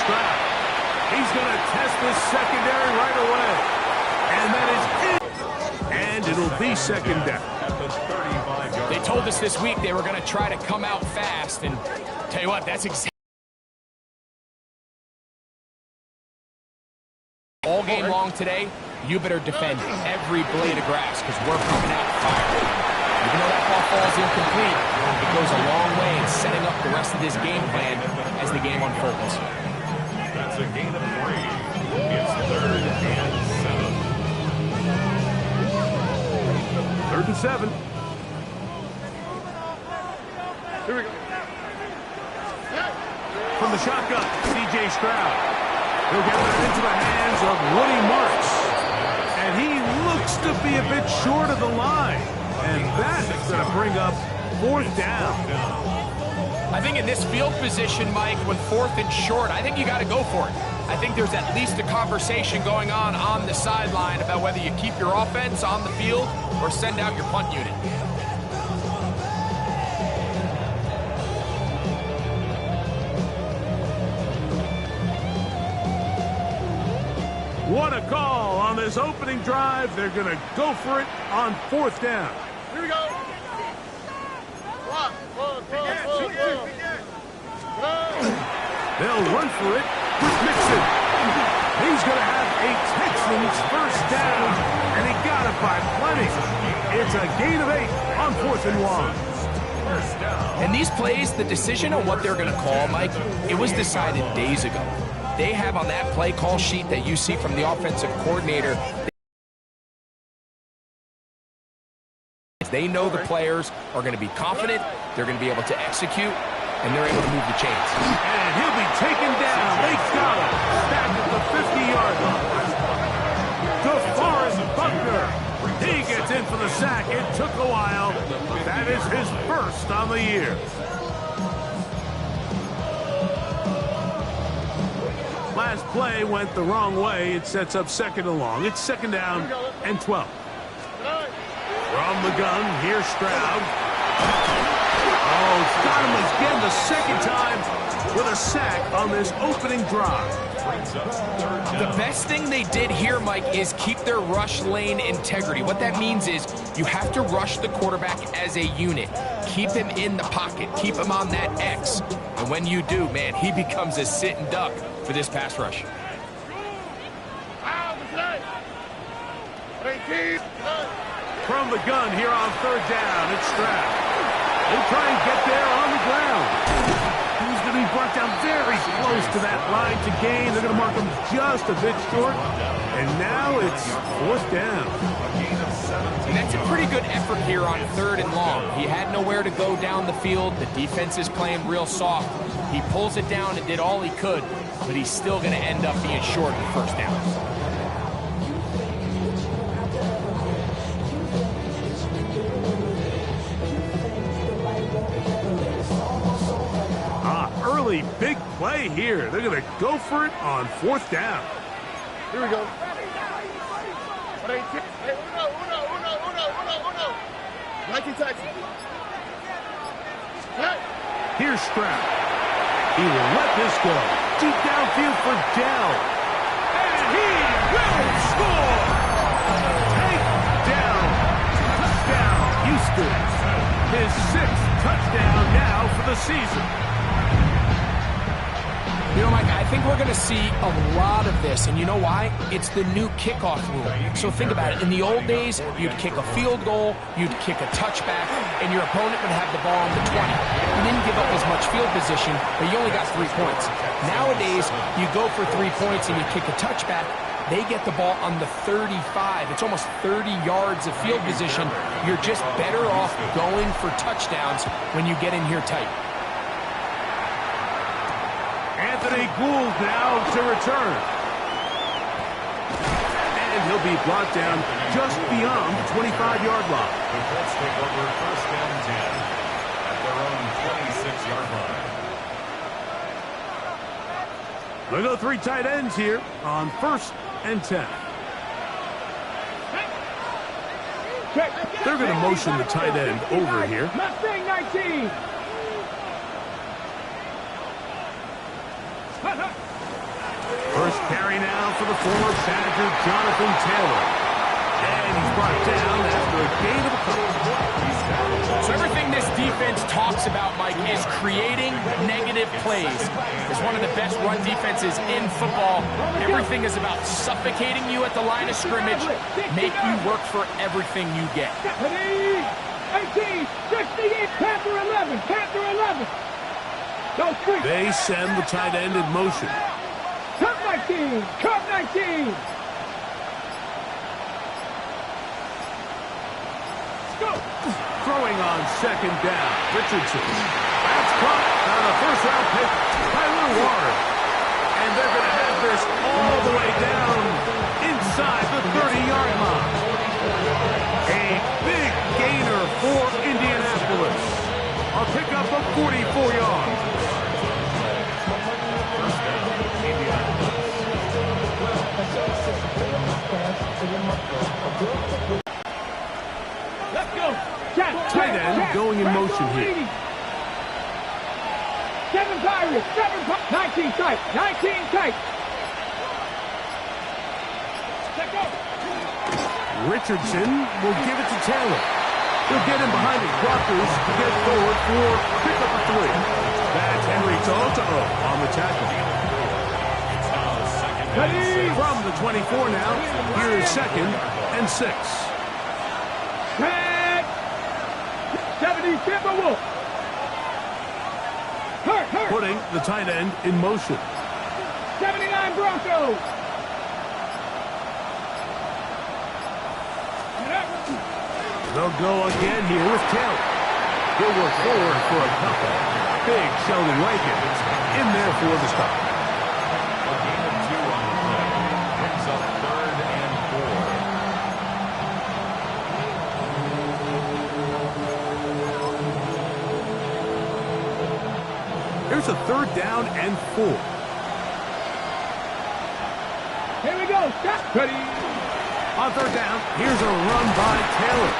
Stroud. He's going to test this secondary right away. And that is it. And it'll be second down. They told us this week they were going to try to come out fast. And tell you what, that's exactly. All game long today, you better defend every blade of grass because we're coming out firing. Even though that ball falls incomplete, it goes a long way in setting up the rest of this game plan as the game unfolds. That's a gain of 3. It's 3rd and 7. 3rd and 7. Here we go. From the shotgun, C.J. Stroud. He'll get that into the hands of Woody Marks. And he looks to be a bit short of the line. And that's going to bring up 4th down. I think in this field position, Mike, when 4th and short, I think you got to go for it. I think there's at least a conversation going on the sideline about whether you keep your offense on the field or send out your punt unit. What a call on this opening drive. They're going to go for it on 4th down. Here we go. They'll run for it with Mixon. He's going to have a Texans first down, and he got it by plenty. It's a gain of 8 on 4th and 1. And these plays, the decision on what they're going to call, Mike, it was decided days ago. They have on that play call sheet that you see from the offensive coordinator. They know the players are going to be confident, they're going to be able to execute, and they're able to move the chains. And he'll be taken down. They got him back at the 50-yard line. DeForest Buckner. He gets in for the sack. It took a while. That is his first on the year. Last play went the wrong way. It sets up 2nd and long. It's 2nd down and 12. From the gun, here's Stroud. Oh, he's got him again the 2nd time with a sack on this opening drive. The best thing they did here, Mike, is keep their rush lane integrity. What that means is you have to rush the quarterback as a unit. Keep him in the pocket. Keep him on that X. And when you do, man, he becomes a sitting duck for this pass rush. From the gun here on 3rd down, it's Stroud. They try and get there on the ground. He's going to be brought down very close to that line to gain. They're going to mark him just a bit short. And now it's 4th down. And that's a pretty good effort here on 3rd and long. He had nowhere to go down the field. The defense is playing real soft. He pulls it down and did all he could, but he's still going to end up being short of the 1st down. Early big play here. They're going to go for it on 4th down. Here we go. Here's Stroud. He will let this go. Deep downfield for Dell. And he will score! Take down. Touchdown, Houston. His 6th touchdown now for the season. You know, Mike, I think we're going to see a lot of this, and you know why? It's the new kickoff rule. So think about it. In the old days, you'd kick a field goal, you'd kick a touchback, and your opponent would have the ball on the 20. You didn't give up as much field position, but you only got 3 points. Nowadays, you go for 3 points and you kick a touchback, they get the ball on the 35. It's almost 30 yards of field position. You're just better off going for touchdowns when you get in here tight. Anthony Gould now to return. And he'll be brought down just beyond the 25-yard line. The Colts take over 1st and 10 at their own 26-yard line. They'll go 3 tight ends here on 1st and 10. They're going to motion the tight end over here. Mustang 19. First carry now for the former Badger, Jonathan Taylor. And he's brought down after a gain of a couple. So everything this defense talks about, Mike, is creating negative plays. It's one of the best run defenses in football. Everything is about suffocating you at the line of scrimmage, make you work for everything you get. 18, 68, Panther 11, Panther 11. They send the tight end in motion. Cut 19, cut 19. Go. Throwing on second down, Richardson. That's caught on a first-round pick, Tyler Ward. And they're going to have this all the way down inside the 30-yard line. A big gainer for Indianapolis. A pickup of 44 yards. First down, Let's go. Tight end going in motion here. 7 Pirates, 19 tight, 19 tight. Let's go. Richardson will give it to Taylor. He'll get him behind his blockers to get forward for pickup of 3. That's Henry Toto on the tackle. From the 24 now, here is 2nd and 6. 70 Timberwolves. Hurt. Putting the tight end in motion. 79 Broncos. They'll go again here with Taylor. He'll work forward for a couple. Big Sheldon Rankins in there for the stop. A gain of 2 on the play. Brings up 3rd and 4. Here's a 3rd down and 4. Here we go. Stop. Ready. On 3rd down, here's a run by Taylor.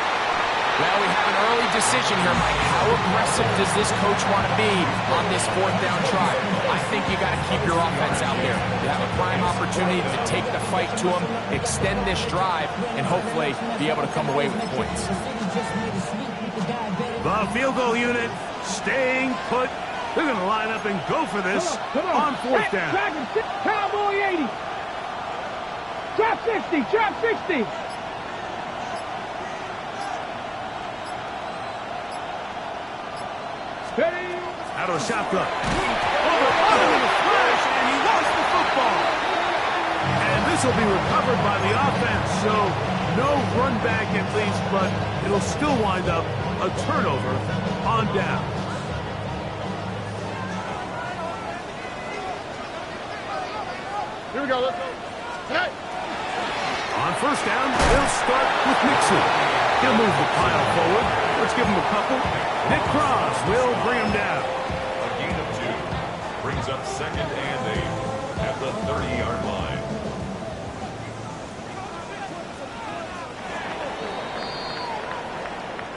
Well, we have an early decision here, Mike. How aggressive does this coach want to be on this 4th down try? I think you got to keep your offense out there. You have a prime opportunity to take the fight to them, extend this drive, and hopefully be able to come away with points. The field goal unit staying put. They're going to line up and go for this on 4th down. Cowboy 80. Drop 60. Drop 60. Ready. Out of shotgun. Over in a flash, and he lost the football. And this will be recovered by the offense, so no run back at least, but it'll still wind up a turnover on down. Here we go. Let's go. Hey. On 1st down, they'll start with Mixon. He'll move the pile forward. Let's give him a couple. Nick Cross will bring him down. A gain of 2. Brings up 2nd and 8 at the 30-yard line.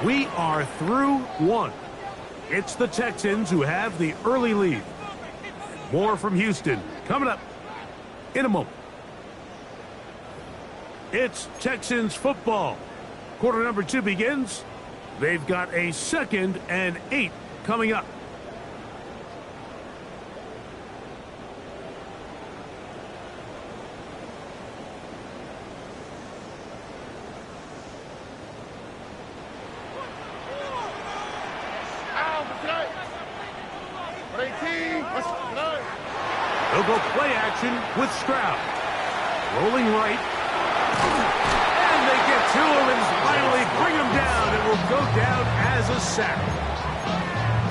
We are through 1. It's the Texans who have the early lead. More from Houston coming up in a moment. It's Texans football. Quarter number 2 begins. They've got a 2nd and 8 coming up. They'll go play action with Stroud. Rolling right. And they get to him and finally bring him down. It will go down as a sack.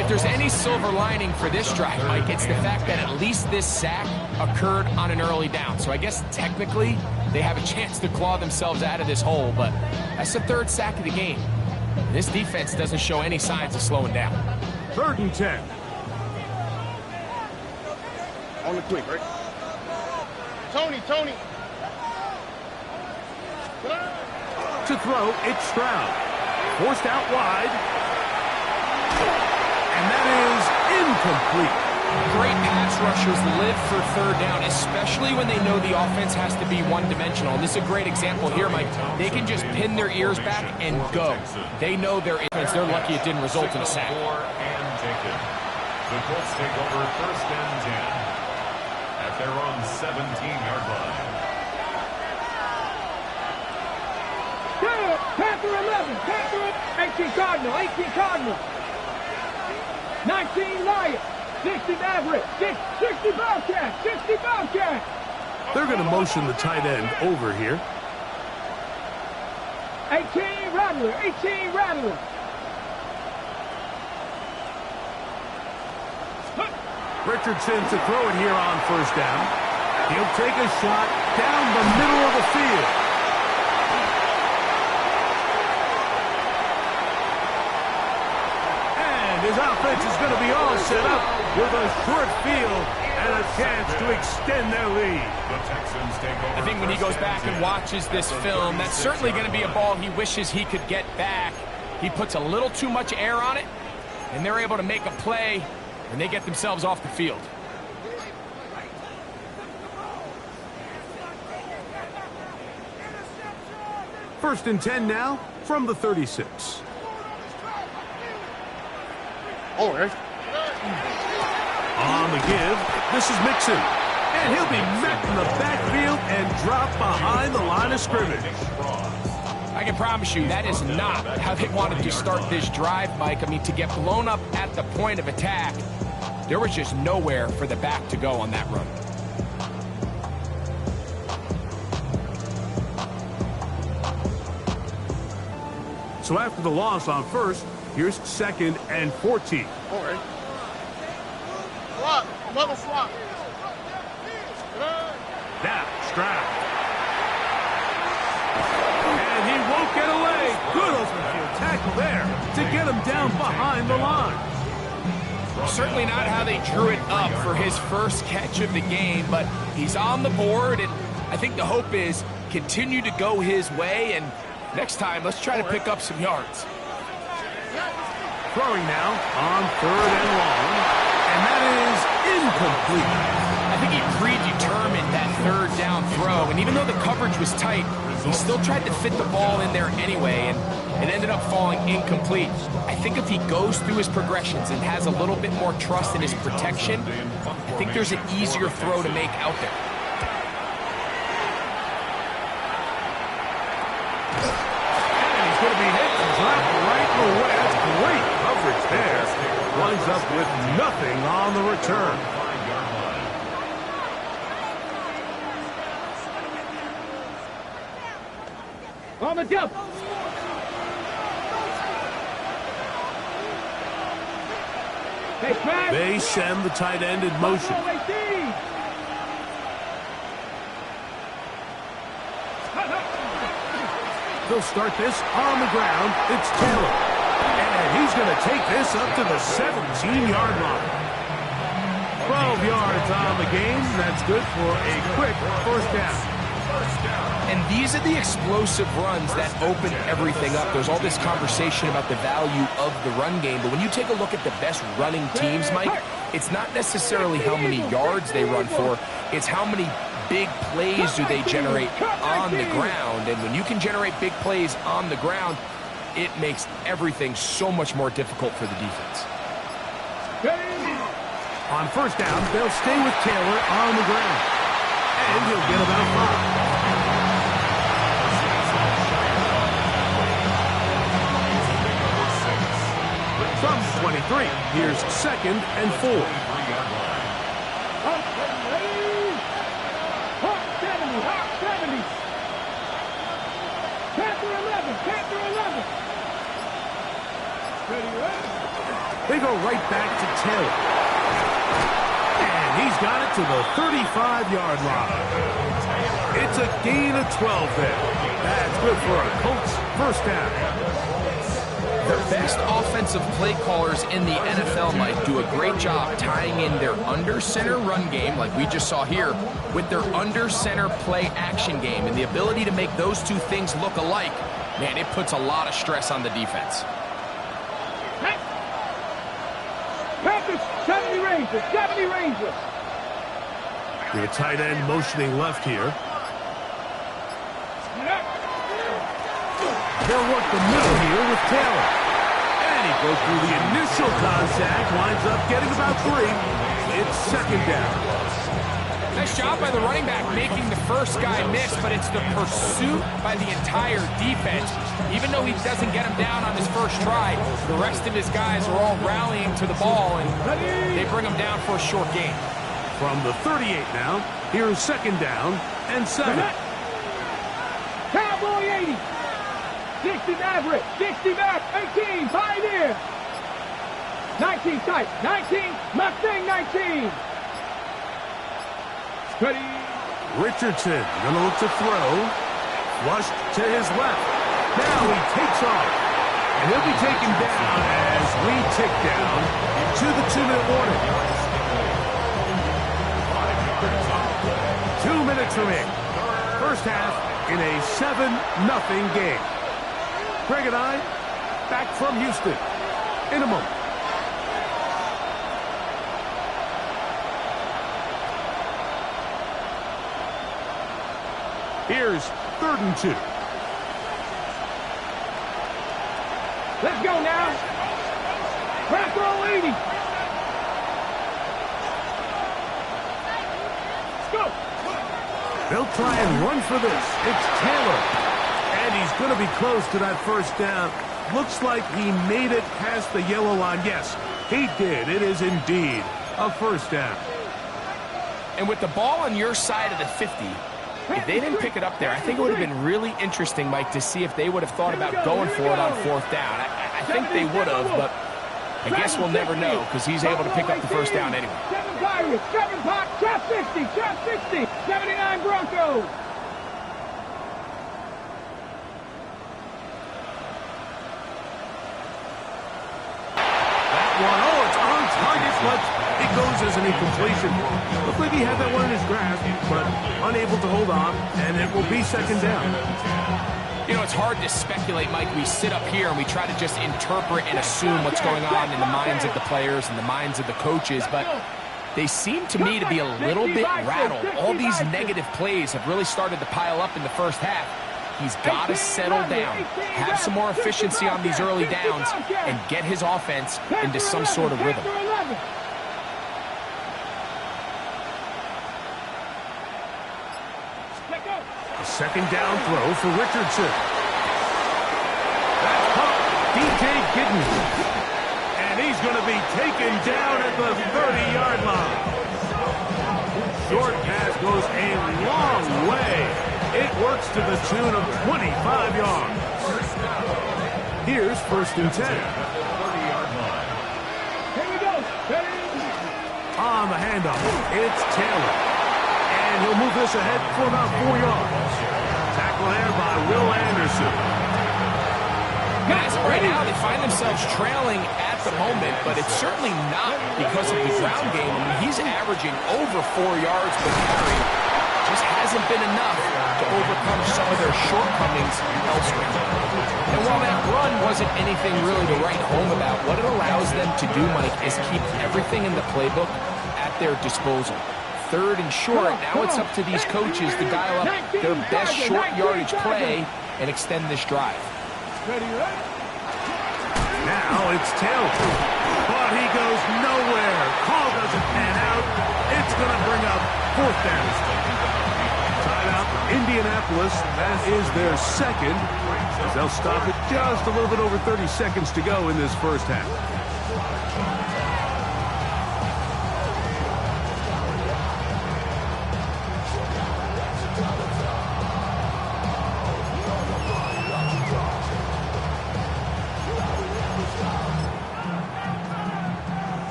If there's any silver lining for this drive, Mike, it's the fact that at least this sack occurred on an early down. So I guess technically they have a chance to claw themselves out of this hole, but that's the 3rd sack of the game. This defense doesn't show any signs of slowing down. 3rd and 10. On the quick, right? Tony. To throw, it's Stroud. Forced out wide. And that is incomplete. Great pass rushers live for third down, especially when they know the offense has to be one-dimensional. And this is a great example here, Mike. They can just pin their ears back and go. They know their offense. They're lucky it didn't result in a sack. The Colts take over 1st and 10 at their own 17-yard line. Panther 11, Panther 18 Cardinal, 18 Cardinal. 19 Lions, 60 Maverick, 60 Bobcat, 60 Bobcat. They're going to motion the tight end over here. 18 Rattler, 18 Rattler. Richardson to throw it here on 1st down. He'll take a shot down the middle of the field. And his offense is going to be all set up with a short field and a chance to extend their lead. The Texans take over. I think when he goes back and watches this film, that's certainly going to be a ball he wishes he could get back. He puts a little too much air on it, and they're able to make a play, and they get themselves off the field. First and 10 now from the 36. Oh, right. On the give, this is Mixon. And he'll be met in the backfield and dropped behind the line of scrimmage. I can promise you that is not how they wanted to start this drive, Mike. I mean, to get blown up at the point of attack, there was just nowhere for the back to go on that run. So after the loss on 1st, here's 2nd and 14. All right. Swap. Another swap. Now, Stroud. And he won't get away. Good open field tackle there to get him down behind the line. Certainly not how they drew it up for his first catch of the game, but he's on the board, and I think the hope is continue to go his way, and next time, let's try to pick up some yards. Throwing now on 3rd and long, and that is incomplete. I think he predetermined that 3rd down throw, and even though the coverage was tight, he still tried to fit the ball in there anyway, and it ended up falling incomplete. I think if he goes through his progressions and has a little bit more trust in his protection, I think there's an easier throw to make out there. And he's going to be hit and dropped right away. That's great coverage there. Winds up with nothing on the return. On the jump. They send the tight end in motion. They'll start this on the ground. It's Taylor. And he's going to take this up to the 17-yard line. 12 yards on the game. That's good for a quick 1st down. And these are the explosive runs that open everything up. There's all this conversation about the value of the run game, but when you take a look at the best running teams, Mike, it's not necessarily how many yards they run for, it's how many big plays do they generate on the ground. And when you can generate big plays on the ground, it makes everything so much more difficult for the defense. On 1st down, they'll stay with Taylor on the ground. And he'll get about 5. From 23, here's 2nd and 4. Hawk 70. Panther 11. They go right back to Taylor. And he's got it to the 35-yard line. It's a gain of 12 there. That's good for a Colts 1st down. The best offensive play callers in the NFL, Mike, do a great job tying in their under-center run game, like we just saw here, with their under-center play action game. And the ability to make those two things look alike, man, it puts a lot of stress on the defense. Panthers 70 range. Rangers. 70 Rangers. The tight end motioning left here. They'll work the middle here with Taylor. And he goes through the initial contact, winds up getting about 3. It's second down. Nice job by the running back making the first guy miss, but it's the pursuit by the entire defense. Even though he doesn't get him down on his first try, the rest of his guys are all rallying to the ball, and they bring him down for a short gain. From the 38 now, here's second down and 7. Cowboy 80. 60 Maverick. 60 back. 18. Pioneer. 19 tight. 19. Mustang 19. Ready. Richardson gonna look to throw. Flushed to his left. Now he takes off. And he'll be taken down as we tick down to the 2-minute warning. 2 minutes remaining. First half in a 7-0 game. Greg and I back from Houston in a moment. Here's 3rd and 2. Let's go now. Crack roll 80. Let's go. They'll try and run for this. It's Taylor. And he's going to be close to that first down. Looks like he made it past the yellow line. Yes, he did. It is indeed a first down. And with the ball on your side of the 50, if they didn't pick it up there, I think it would have been really interesting, Mike, to see if they would have thought about going for it on 4th down. I think they would have, but I guess we'll never know because he's able to pick up the first down anyway. 7 Pirates, 7 Pop, trap 60, trap 60, 79 Broncos. That one, oh, it's on target, but it goes as an incompletion. Looked like he had that one in his grasp, but unable to hold on, and it will be second down. You know, it's hard to speculate, Mike. We sit up here and we try to just interpret and assume what's going on in the minds of the players and the minds of the coaches, but they seem to me to be a little bit rattled. All these negative plays have really started to pile up in the first half. He's got to settle down, have some more efficiency on these early downs, and get his offense into some sort of rhythm. A second down throw for Richardson. That's caught. DJ Giddens. And he's going to be taken down at the 30-yard line. Short pass goes a long way. It works to the tune of 25 yards. Here's 1st and 10. Here we go. On the handoff, it's Taylor. And he'll move this ahead for about 4 yards. Tackle there by Will Anderson. As of right now, they find themselves trailing at the moment, but it's certainly not because of the ground game. I mean, he's averaging over 4 yards per carry. Just hasn't been enough to overcome some of their shortcomings elsewhere. And while that run wasn't anything really to write home about, what it allows them to do, Mike, is keep everything in the playbook at their disposal. 3rd and short, now it's up to these coaches to dial up their best short yardage play and extend this drive. Now it's Taylor. But he goes nowhere. Call doesn't pan out. It's going to bring up 4th down. Timeout, Indianapolis. That is their second. As they'll stop it just a little bit over 30 seconds to go in this first half.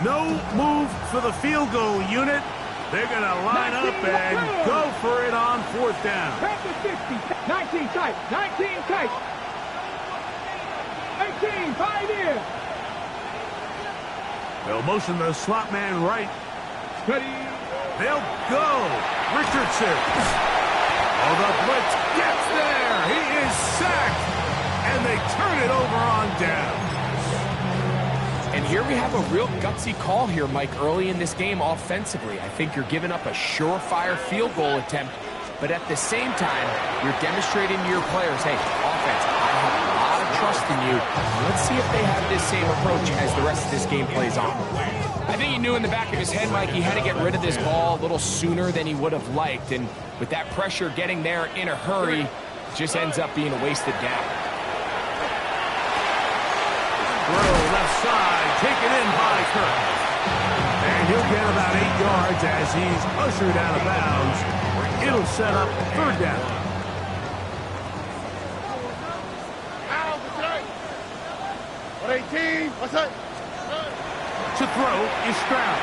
No move for the field goal unit. They're going to line up and go for it on 4th down. 19 tight, 19 tight. 18, Pioneer. They'll motion the slot man right. Ready. They'll go. Richardson. Oh, the blitz gets there. He is sacked. And they turn it over on down. And here we have a real gutsy call here, Mike, early in this game offensively. I think you're giving up a surefire field goal attempt, but at the same time, you're demonstrating to your players, hey, offense, I have a lot of trust in you. Let's see if they have this same approach as the rest of this game plays on. I think he knew in the back of his head, Mike, he had to get rid of this ball a little sooner than he would have liked, and with that pressure getting there in a hurry, it just ends up being a wasted down. Throw left side, taken in by Kirk. And he'll get about 8 yards as he's ushered out of bounds. It'll set up third down. What 18? What's that? To throw is Stroud.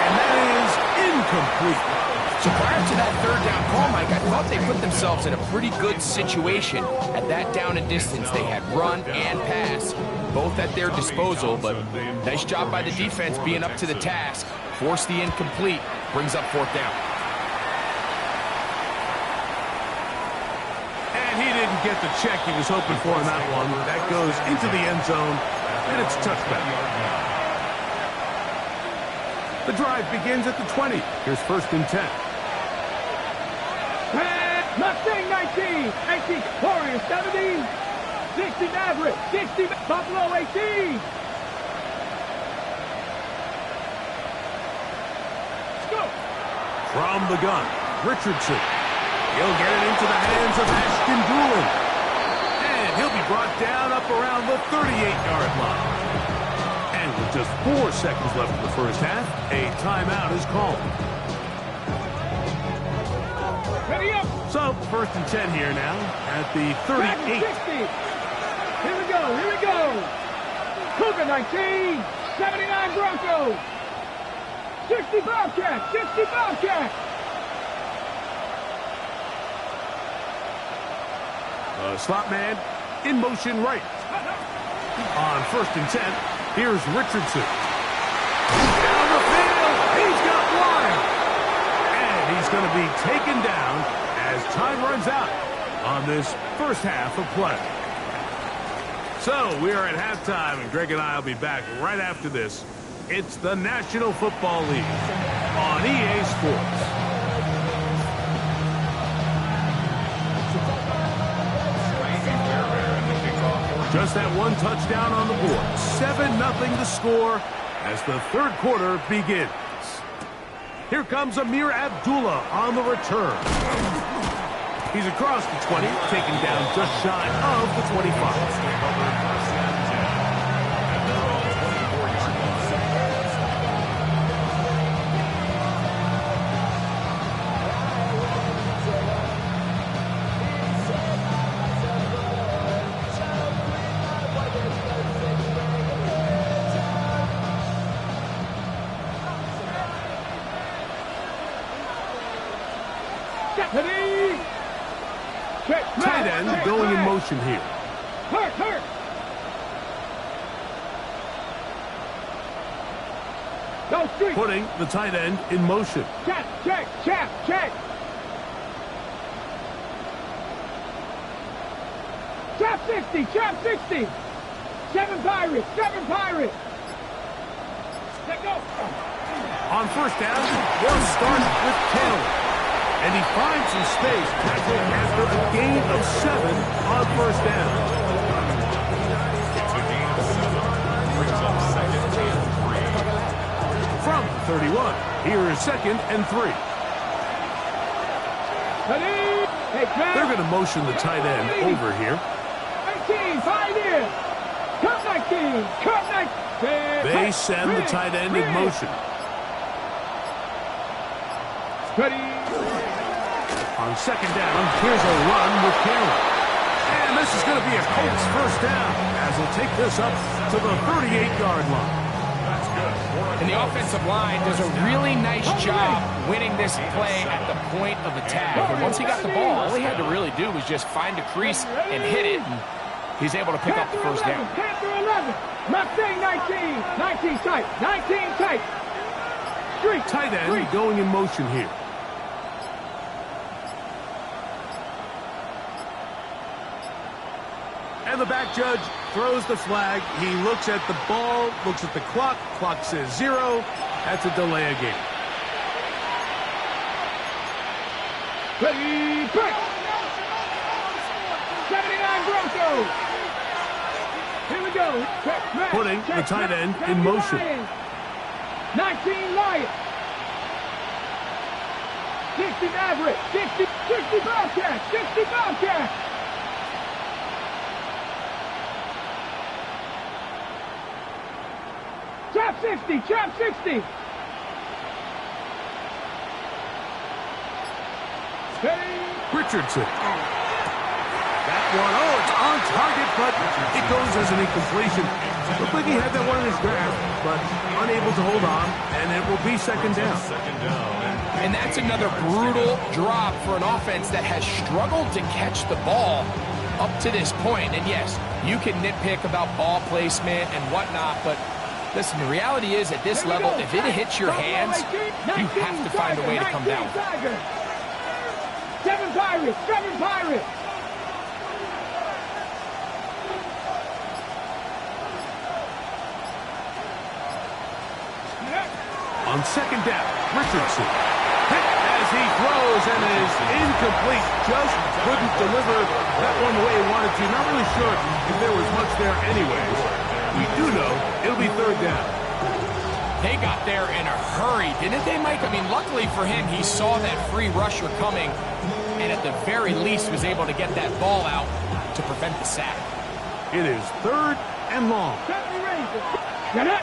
And that is incomplete. So prior to that third down call, Mike, I thought they put themselves in a pretty good situation at that down and distance. They had run and pass, both at their disposal, but nice job by the defense being up to the task. Force the incomplete, brings up fourth down. And he didn't get the check he was hoping for in that one. That goes into the end zone, and it's a touchback. The drive begins at the 20. Here's first and 10. Mustang 19, 18, Warriors 17, 60 Maverick, 60 Buffalo 18. Let's go. From the gun, Richardson. He'll get it into the hands of Ashton Dulin. And he'll be brought down up around the 38-yard line. And with just 4 seconds left in the first half, a timeout is called. Ready up. So, first and 10 here now at the 38. 60. Here we go, here we go. Cougar 19, 79 Broncos. 60 Bobcats, 60 Bobcats. Slot man in motion right. On first and 10, here's Richardson. Down the field, he's got one. And he's going to be taken down as time runs out on this first half of play. So we are at halftime, and Greg and I will be back right after this. It's the National Football League on EA Sports. Just that one touchdown on the board. 7-0 the score as the third quarter begins. Here comes Amir Abdullah on the return. He's across the 20, taken down just shy of the 25. Tight end going in motion here. Hurt. Go street. Putting the tight end in motion. Check. Chop 60. 7 Pirates. Let go. On first down, they'll start with Taylor. And he finds some space tackling after a gain of 7 on first down. It's a gain of 7. Brings up second and 3. From the 31, here is second and 3. They're going to motion the tight end over here. 19, 5 in. Cut 19. They send the tight end in motion. Ready. On second down, here's a run with Taylor. And this is going to be a Colts first down as he'll take this up to the 38-yard line. That's good. And the offensive line does a really nice job winning this play at the point of attack. And once he got the ball, all he had to really do was just find a crease and hit it. And he's able to pick up the first down. Panther 11. Mustang 19 tight. 19 tight. Street. Tight end going in motion here. And the back judge throws the flag. He looks at the ball, looks at the clock. Clock says 0. That's a delay of game. Ready, break! 79 Broncos! Here we go. Check, Putting the tight end in motion. 19 Lions. 60 Maverick. 60 Bobcats. 60 Bobcats. Chop 60. Chop 60. Richardson. That one, it's on target, but it goes as an incompletion. Looked like he had that one in his grasp, but unable to hold on, and it will be second down. And that's another brutal drop for an offense that has struggled to catch the ball up to this point. And yes, you can nitpick about ball placement and whatnot, but listen, the reality is at this level, if it hits your hands, you have to find a way to come down. 7 Pirates. 7 Pirates. On second down, Richardson. Hit as he throws and is incomplete. Just couldn't deliver that one the way he wanted to. Not really sure if there was much there anyways. We do know it'll be third down. They got there in a hurry, didn't they, Mike? I mean, luckily for him, he saw that free rusher coming and at the very least was able to get that ball out to prevent the sack. It is third and long. Get it.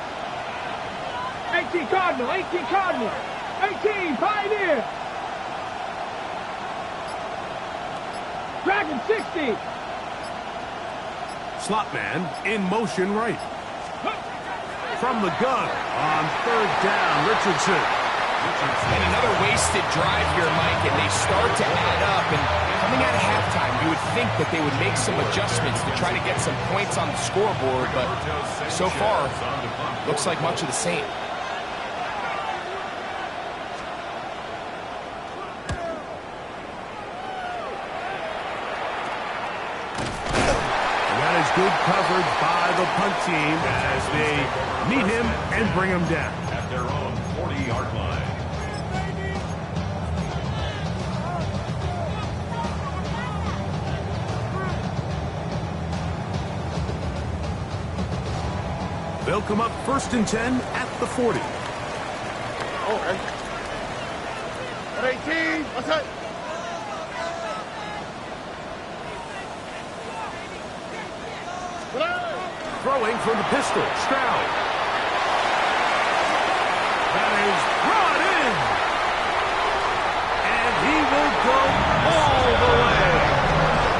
18 Cardinal. 18 Cardinal. 18 Pioneer. Dragon 60. Slot man in motion right. From the gun on third down, Richardson. And another wasted drive here, Mike, and they start to add up. And coming out of halftime, you would think that they would make some adjustments to try to get some points on the scoreboard, but so far, looks like much of the same. Good coverage by the punt team as they meet him and bring him down. At their own 40-yard line. They'll come up 1st and 10 at the 40. Okay. 18. What's that? Throwing from the pistol, Stroud. That is brought in. And he will go all the way.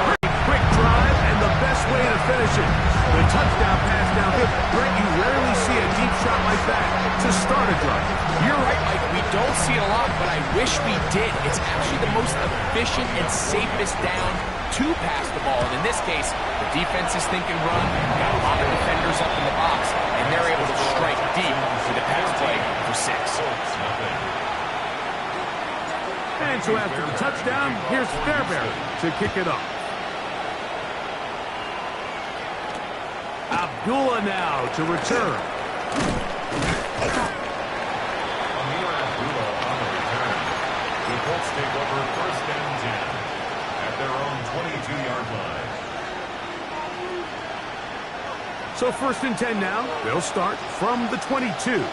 Great quick drive and the best way to finish it. The touchdown pass downfield. Brett, you rarely see a deep shot like that to start a drive. You're right, Mike. We don't see it a lot, but I wish we did. It's actually the most efficient and safest down to pass the ball. And in this case, the defense is thinking run, got a lot of defenders up in the box, and they're able to strike deep with a pass play for 6. And so after the touchdown, here's Fairbairn to kick it off. Abdullah now to return. Amir Abdullah on the return. The Colts take over 1st and 10 at their own 22-yard line. So 1st and 10 now. They'll start from the 22.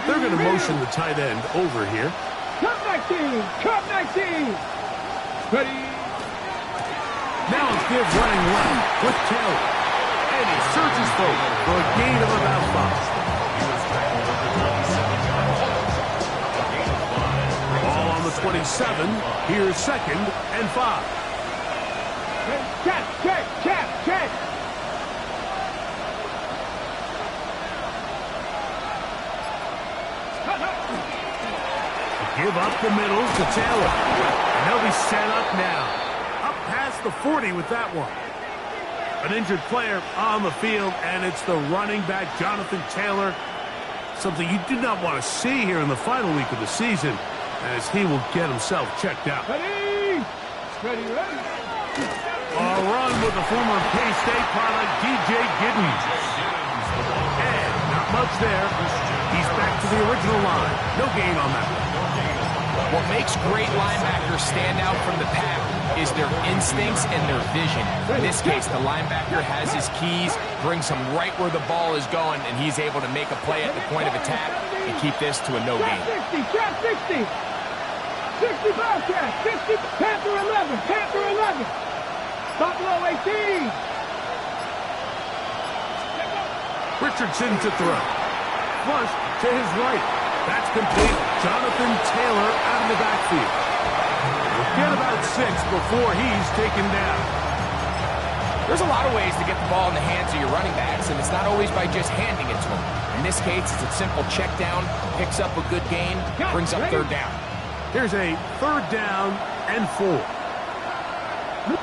They're going to motion the tight end over here. Cup 19. Cup 19. Ready. Now it's give running left with Taylor. And he surges forward for a gain of about 5. Ball on the 27. Here's 2nd and 5. Check. Give up the middle to Taylor. And they'll be set up now. Up past the 40 with that one. An injured player on the field, and it's the running back, Jonathan Taylor. Something you do not want to see here in the final week of the season, as he will get himself checked out. Ready. Ready, ready. A run with the former K-State product, DJ Giddens. And not much there. He's back to the original line. No gain on that one. What makes great linebackers stand out from the pack is their instincts and their vision. In this case, the linebacker has his keys, brings him right where the ball is going, and he's able to make a play at the point of attack and keep this to a no gain. Trap 60. 60 Bobcat. 60. Panther 11. Panther 11. Buffalo 18. Richardson to throw. Flush to his right. That's complete. Jonathan Taylor out of the backfield. We'll get about 6 before he's taken down. There's a lot of ways to get the ball in the hands of your running backs, and it's not always by just handing it to them. In this case, it's a simple check down, picks up a good gain, brings up third down. Here's a third down and 4.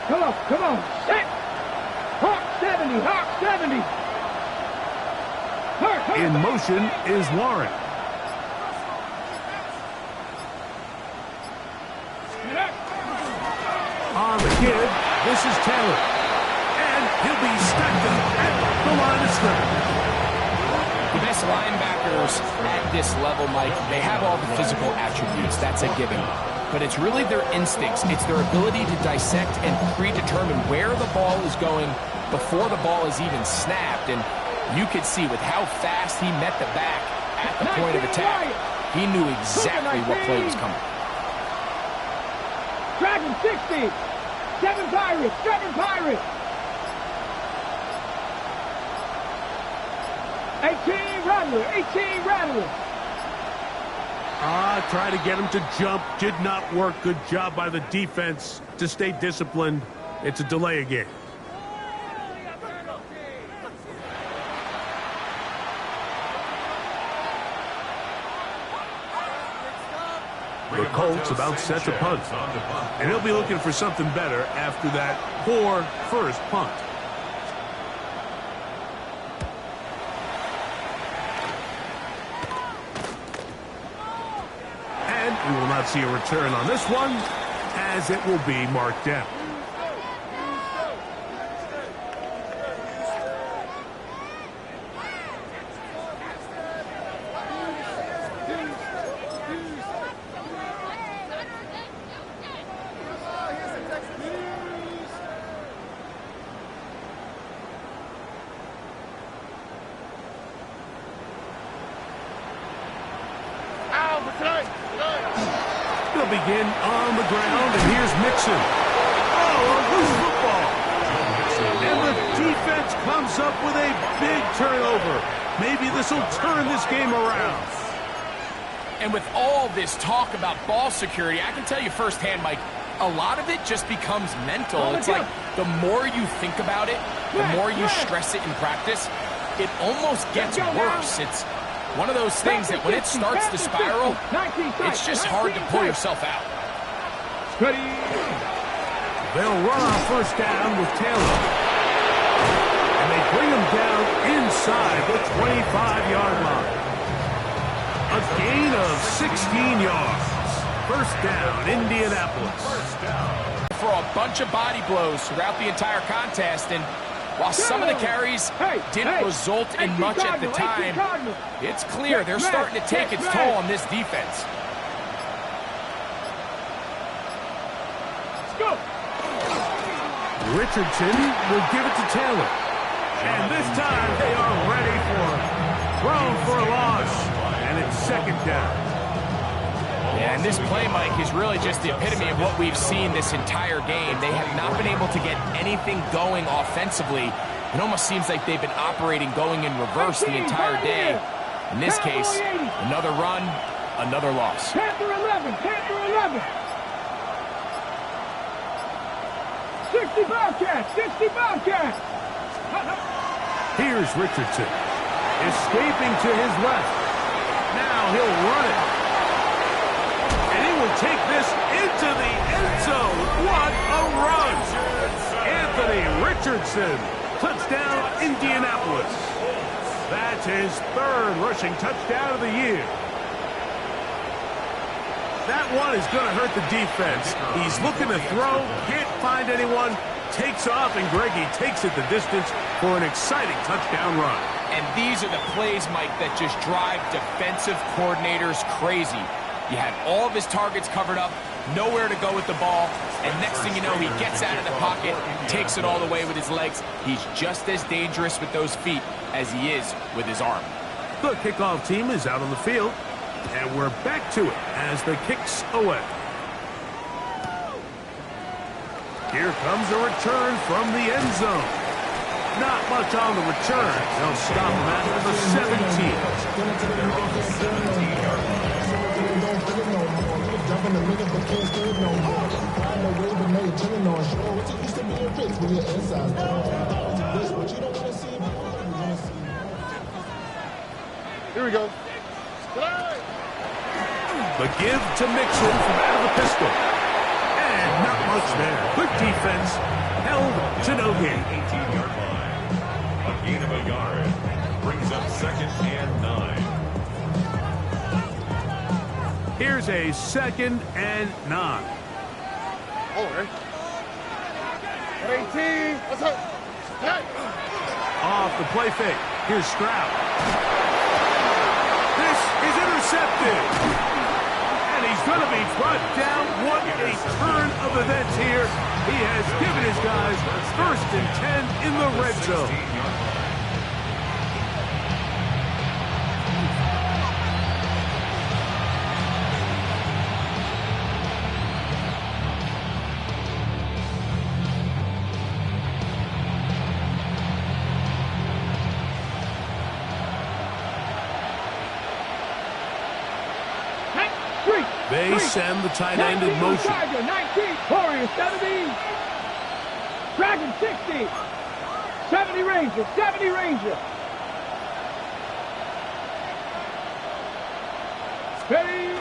Come on, come on. Set. Hawk 70. Hawk 70. In motion is Warren. On the give, this is Taylor. And he'll be stacked up at the line of scrimmage. The best linebackers at this level, Mike, they have all the physical attributes. That's a given. But it's really their instincts. It's their ability to dissect and predetermine where the ball is going before the ball is even snapped. And you could see with how fast he met the back at the point of attack, he knew exactly what play was coming. Dragon 60. 7 Pirates. 7 Pirates. 18 Rattler. 18 Rattler. Try to get him to jump. Did not work. Good job by the defense to stay disciplined. It's a delay again. The Colts about set to punt. And he'll be looking for something better after that poor first punt. And we will not see a return on this one, as it will be marked down. They'll begin on the ground, and here's Mixon. Oh, a loose football. And the defense comes up with a big turnover. Maybe this will turn this game around. And with all this talk about ball security, I can tell you firsthand, Mike, a lot of it just becomes mental. It's like the more you think about it, the more you stress it in practice, it almost gets worse. It's one of those things that when it starts to spiral, it's just hard to pull yourself out. They'll run on first down with Taylor. And they bring him down inside the 25-yard line. A gain of 16 yards. First down, Indianapolis. For a bunch of body blows throughout the entire contest, and while some of the carries didn't result in much at the time, it's clear they're starting to take its toll on this defense. Let's go. Richardson will give it to Taylor. And this time they are ready for him. Thrown for a loss. And it's second down. Yeah, and this play, Mike, is really just the epitome of what we've seen this entire game. They have not been able to get anything going offensively. It almost seems like they've been operating going in reverse the entire day. In this case, another run, another loss. Panther 11. Panther 11. 60 Bobcats. 60 Bobcats. Here's Richardson. Escaping to his left. Now he'll run it. And he will take this into the end zone. What a run! Anthony Richardson. Touchdown, Indianapolis. That's his third rushing touchdown of the year. That one is going to hurt the defense. He's looking to throw, can't find anyone, takes off, and Greggy takes it the distance for an exciting touchdown run. And these are the plays, Mike, that just drive defensive coordinators crazy. You had all of his targets covered up, nowhere to go with the ball, and next thing you know, he gets out of the pocket, takes it all the way with his legs. He's just as dangerous with those feet as he is with his arm. The kickoff team is out on the field, and we're back to it as the kicks away. Here comes a return from the end zone. Not much on the return. They'll stop him after the 17. Here we go. The give to Mixon from out of the pistol. And not much there. Good defense. Held to no gain. 18-yard line. A gain of a yard. Brings up 2nd and 9. Here's a 2nd and 9. Oh, right. 18. What's up? Hey. Off the play fake. Here's Stroud. This is intercepted. And he's going to be brought down. What a turn of events here. He has given his guys 1st and 10 in the red zone. They send the tight end in motion. 19, Warriors 70. Dragon 60. 70 Ranger, 70 Ranger. Ready.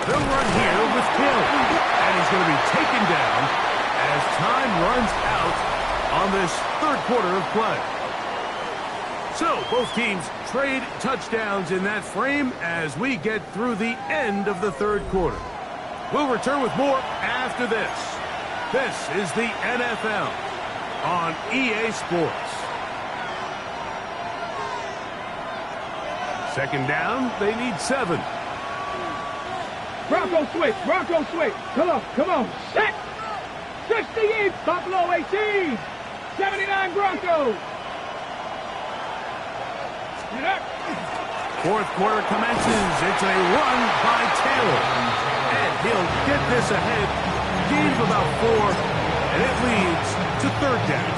They'll run here with Hill. And he's going to be taken down as time runs out on this 3rd quarter of play. So, both teams trade touchdowns in that frame as we get through the end of the 3rd quarter. We'll return with more after this. This is the NFL on EA Sports. 2nd down, they need 7. Bronco switch, Bronco switch. Come on, set. 68, Buffalo 18. 79 Broncos. 4th quarter commences. It's a run by Taylor. And he'll get this ahead. Gain of about 4. And it leads to 3rd down.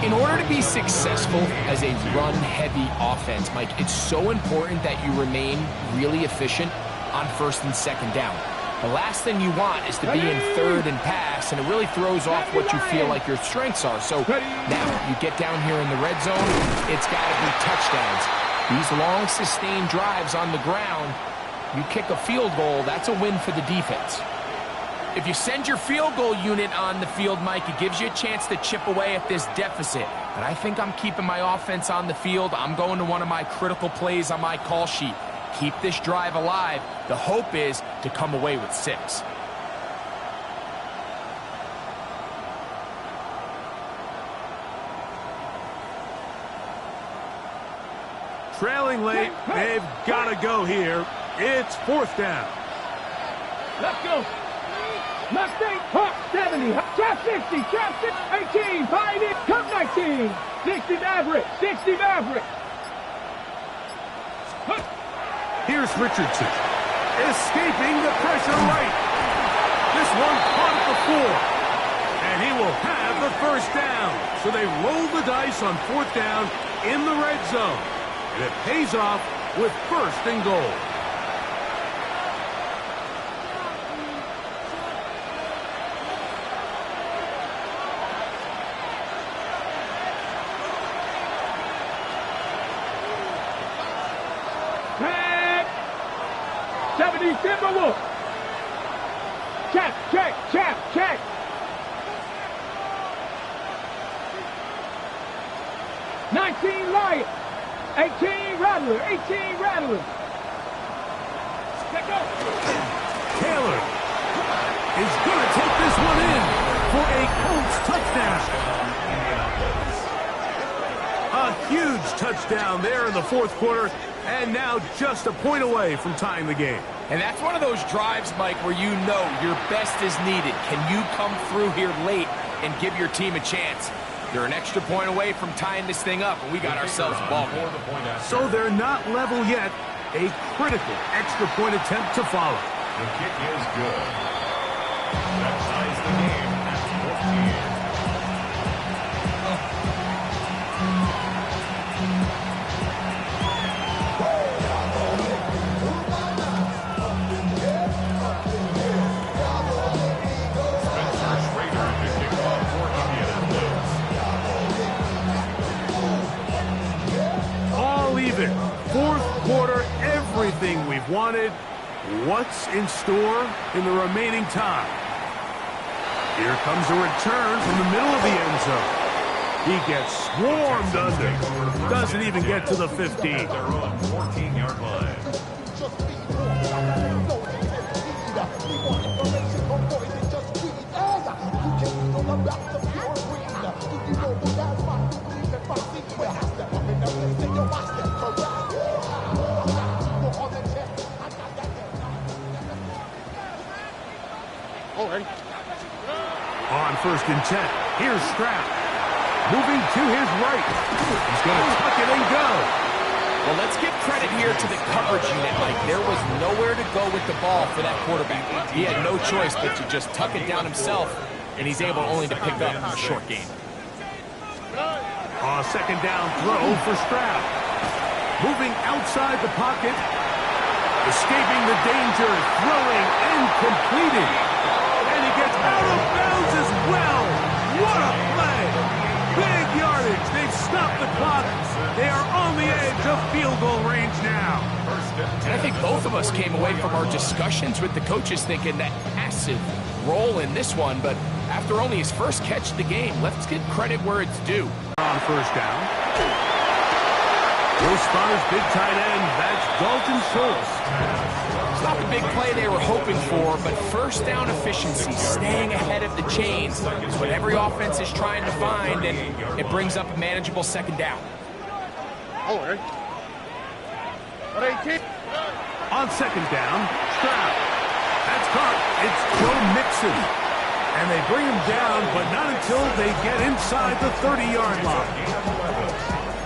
In order to be successful as a run-heavy offense, Mike, it's so important that you remain really efficient on 1st and 2nd down. The last thing you want is to be in 3rd and pass, and it really throws off what you feel like your strengths are. So now you get down here in the red zone, it's got to be touchdowns. These long, sustained drives on the ground, you kick a field goal, that's a win for the defense. If you send your field goal unit on the field, Mike, it gives you a chance to chip away at this deficit. But I think I'm keeping my offense on the field. I'm going to one of my critical plays on my call sheet. Keep this drive alive. The hope is to come away with 6. Trailing late, they've got to go here. It's 4th down. Let's go. Mustang, Hawk 70, Trap 60, Trap 18, find it, Cup 19, 60 Maverick, 60 Maverick. Here's Richardson, escaping the pressure right. This one caught at the 4, and he will have the 1st down. So they roll the dice on 4th down in the red zone, and it pays off with 1st and goal. Timberwolf. Check. 19 Lion. 18 Rattler. Taylor is going to take this one in for a Colts touchdown. A huge touchdown there in the fourth quarter, and now just a point away from tying the game. And that's one of those drives, Mike, where you know your best is needed. Can you come through here late and give your team a chance? They're an extra point away from tying this thing up, and we got ourselves a ball game. So they're not level yet. A critical extra point attempt to follow. The kick is good. That ties the game at 14. Fourth quarter, everything we've wanted. What's in store in the remaining time? Here comes a return from the middle of the end zone. He gets swarmed under. Doesn't even get to the 15. Their own 14-yard line. On 1st and 10, here's Stroud. Moving to his right. He's going to tuck it and go. Well, let's give credit here to the coverage unit, Mike. There was nowhere to go with the ball for that quarterback. He had no choice but to just tuck it down himself, and he's able only to pick up a short gain. A second down throw for Stroud. Moving outside the pocket. Escaping the danger, throwing and completing. And he gets out of bounds as well. What a play. Big yardage. They've stopped the clock. They are on the edge of field goal range now. And I think both of us came away from our discussions with the coaches thinking that massive role in this one, but after only his first catch of the game, let's give credit where it's due. On 1st down. Will Spotter's big tight end, that's Dalton Schultz. It's not the big play they were hoping for, but first down efficiency, staying ahead of the chains, is what every offense is trying to find, and it brings up a manageable second down. On 2nd down, Stroud. That's caught. It's Joe Mixon. And they bring him down, but not until they get inside the 30-yard line.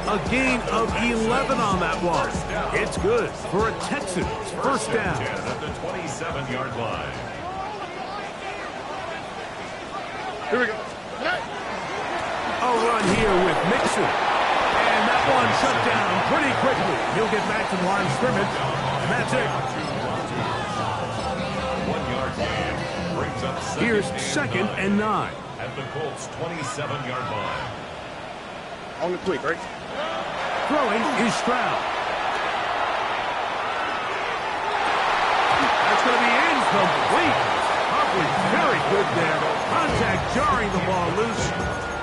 A gain of 11 on that one. It's good for a Texans first down. At the 27-yard line. Here we go. A run here with Mixon. And that one shut down pretty quickly. He'll get back to the line of scrimmage, and that's it. 1 yard gain brings up Here's 2nd and 9. at the Colts 27-yard line. On the quick, right? Throwing is Stroud. That's going to be incomplete. Coverage very good there. Contact jarring the ball loose.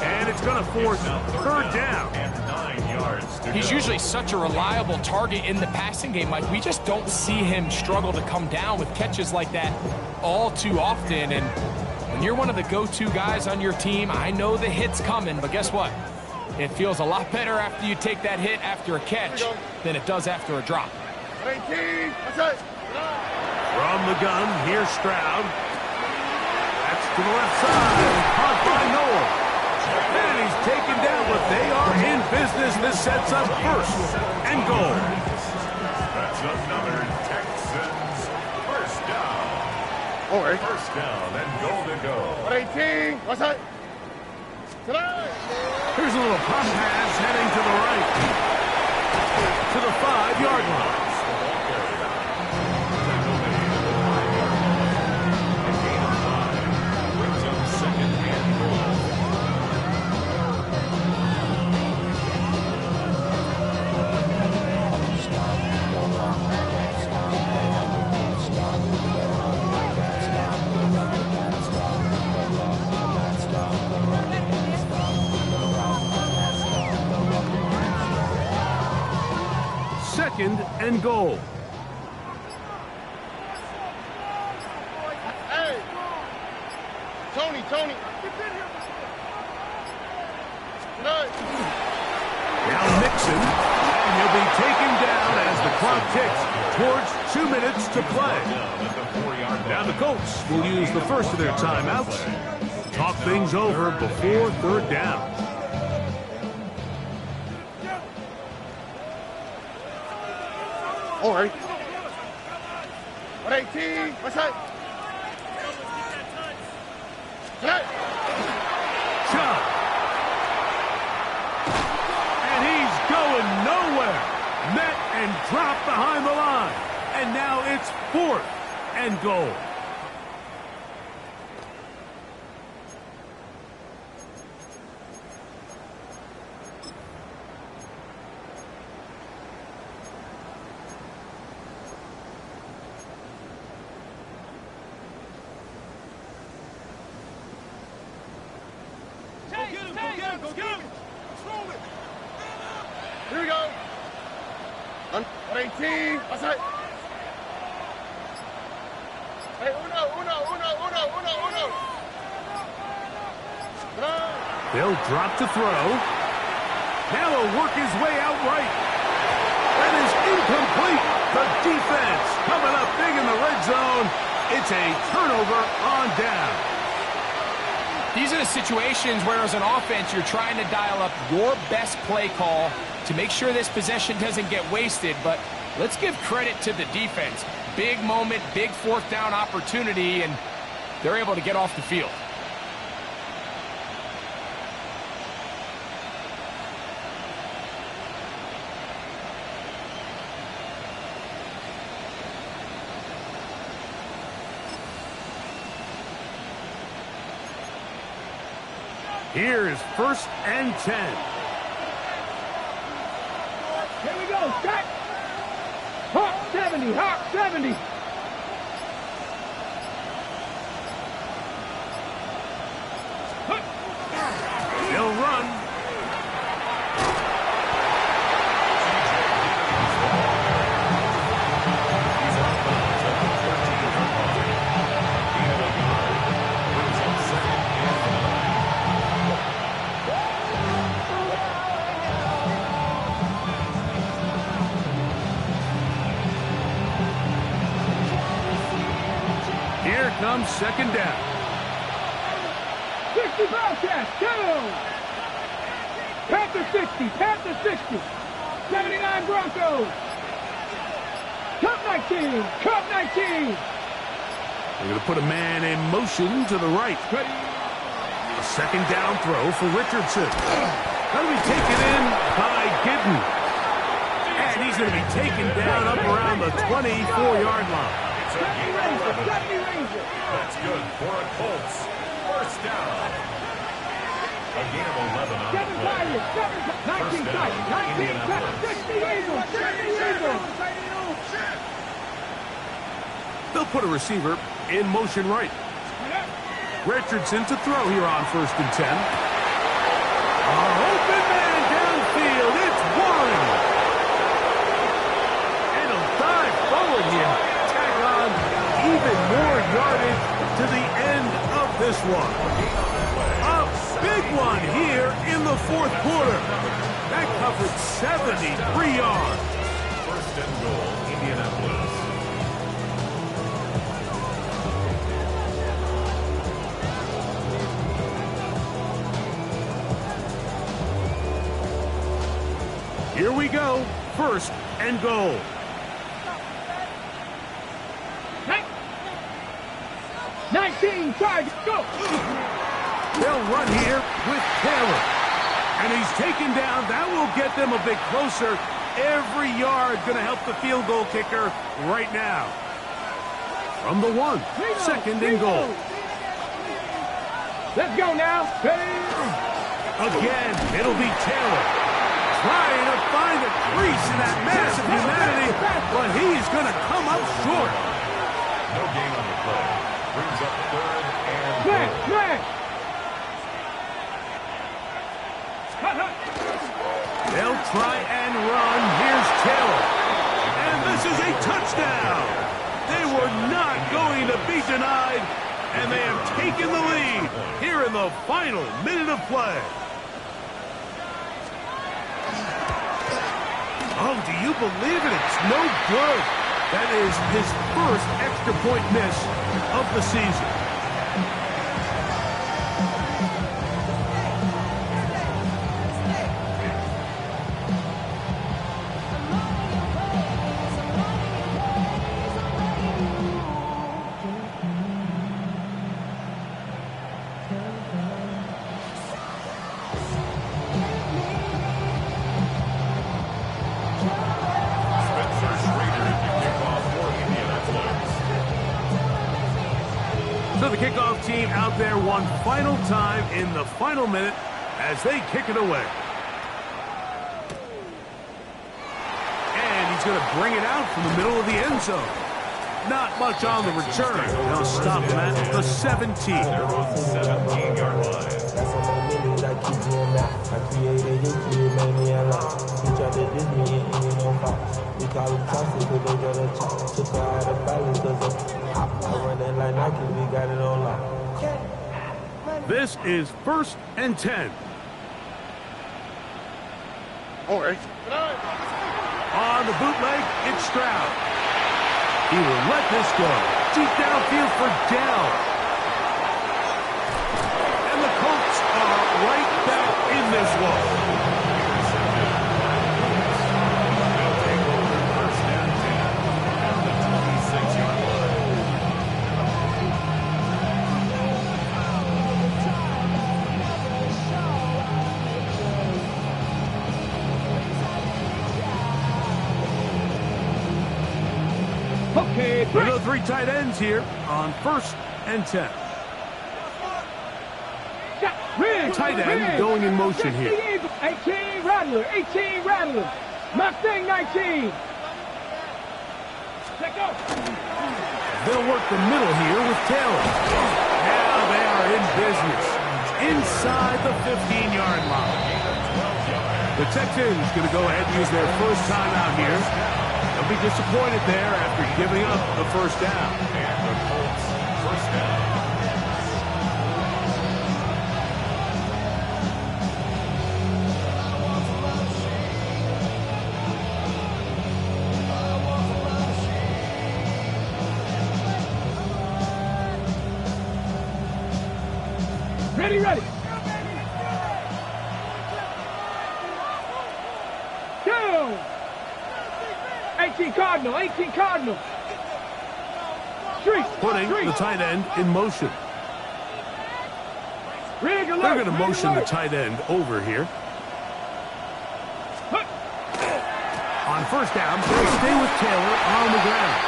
And it's going to force 3rd down. And 9 yards to He's go. usually such a reliable target in the passing game, Mike. We just don't see him struggle to come down with catches like that all too often. And when you're one of the go-to guys on your team, I know the hit's coming, but guess what? It feels a lot better after you take that hit after a catch than it does after a drop. 18. That's it. From the gun, here's Stroud. That's to the left side. Caught by Noel. And he's taken down, but they are in business. This sets up 1st and goal. That's another Texans first down. All right. First down and goal to go. 18. What's that? Tonight. Here's a little pump pass heading to the right. To the 5-yard line. Brings up 2nd and goal. Second and goal. Tony. Good. Now Mixon, and he'll be taken down as the clock ticks towards 2 minutes to play. Now the Colts will use the first of their timeouts. Talk things over before third down. All right. 118. What's that? Shot. And he's going nowhere. Met and dropped behind the line. And now it's 4th and goal. Here we go. 118. What's that? Hey, uno. They'll drop to throw. Now he'll work his way out right. That is incomplete. The defense coming up big in the red zone. It's a turnover on down. These are the situations where, as an offense, you're trying to dial up your best play call to make sure this possession doesn't get wasted. But let's give credit to the defense. Big moment, big 4th down opportunity, and they're able to get off the field. Here is 1st and 10. Here we go, set. Hawk 70, Hawk 70. They'll run. Here comes 2nd down. 60 Bobcats, go! Panther 60, Panther 60. 79 Broncos. Cup 19, Cup 19. They're going to put a man in motion to the right. A 2nd down throw for Richardson. Going to be taken in by Gidden. And he's going to be taken down up around the 24-yard line. That's good for a Colts. 1st down. A gain of 11 on the play. 19 tight, 19 tight, 60 Eagles, 60 Eagles. They'll put a receiver in motion right. Richardson to throw here on 1st and 10. Open man downfield. It's Warren. And he'll dive forward here. Tack on even more yardage to the end of this one. A big one here in the 4th quarter. That covered 73 yards. 1st and goal, Indianapolis. Here we go. 1st and goal. 19 targets, go! They'll run here with Taylor. And he's taken down. That will get them a bit closer. Every yard going to help the field goal kicker right now. From the 1, 2nd and goal. Let's go now. Again, it'll be Taylor. Trying to find a crease in that mass of humanity, but he's going to come up short. No gain on the play. Brings up 3rd and Man. They'll try and run. Here's Taylor. And this is a touchdown. They were not going to be denied. And they have taken the lead here in the final minute of play. Oh, do you believe it? It's no good. That is his first extra point miss of the season. So the kickoff team out there one final time in the final minute as they kick it away. And he's going to bring it out from the middle of the end zone. Not much on the return. They'll stop him at the 17. They're on the 17-yard line. This is 1st and 10. All right. On the bootleg, it's Stroud. He will let this go. Deep downfield for Dell. And the Colts are right back in this one. They'll take over 1st and 10 at the 26-yard line. Okay, We go 3 tight ends here on 1st and 10. Tight end going in motion here. 18 Rattler, 18 Rattler. Mustang 19. Check out. They'll work the middle here with Taylor. Now they are in business. Inside the 15-yard line. The Texans going to go ahead and use their first timeout here. They'll be disappointed there after giving up the first down. And the Colts, 1st down. Ready, ready. Down. 18 Cardinal, 18 Cardinal. Street. Putting the tight end in motion. They're going to motion the tight end over here. On 1st down, they stay with Taylor on the ground.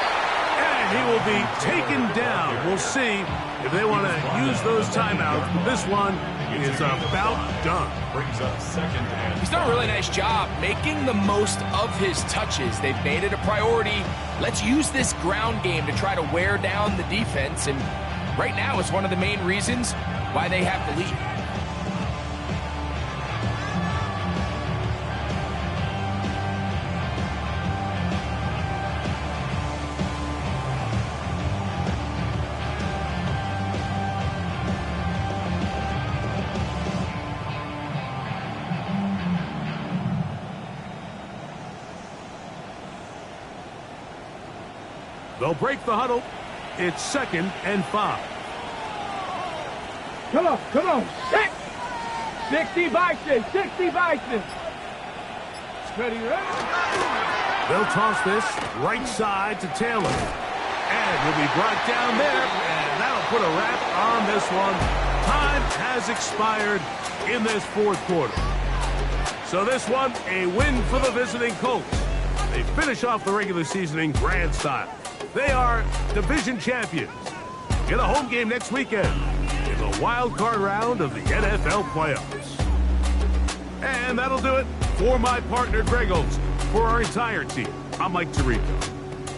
And he will be taken down. We'll see if they want to use those timeouts. But this one is about done. Brings up 2nd and He's done a really nice job making the most of his touches. They've made it a priority. Let's use this ground game to try to wear down the defense. And right now, it's one of the main reasons why they have the lead. They'll break the huddle. It's 2nd and 5. Come on, come on. 60 Bison, 60 Bison. Ready, ready. They'll toss this right side to Taylor. And he'll be brought down there. And that'll put a wrap on this one. Time has expired in this 4th quarter. So this one, a win for the visiting Colts. They finish off the regular season in grand style. They are division champions. Get a home game next weekend in the wild card round of the NFL playoffs. And that'll do it for my partner, Greg Olson. For our entire team, I'm Mike Tirico.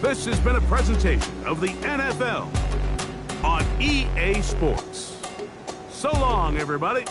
This has been a presentation of the NFL on EA Sports. So long, everybody.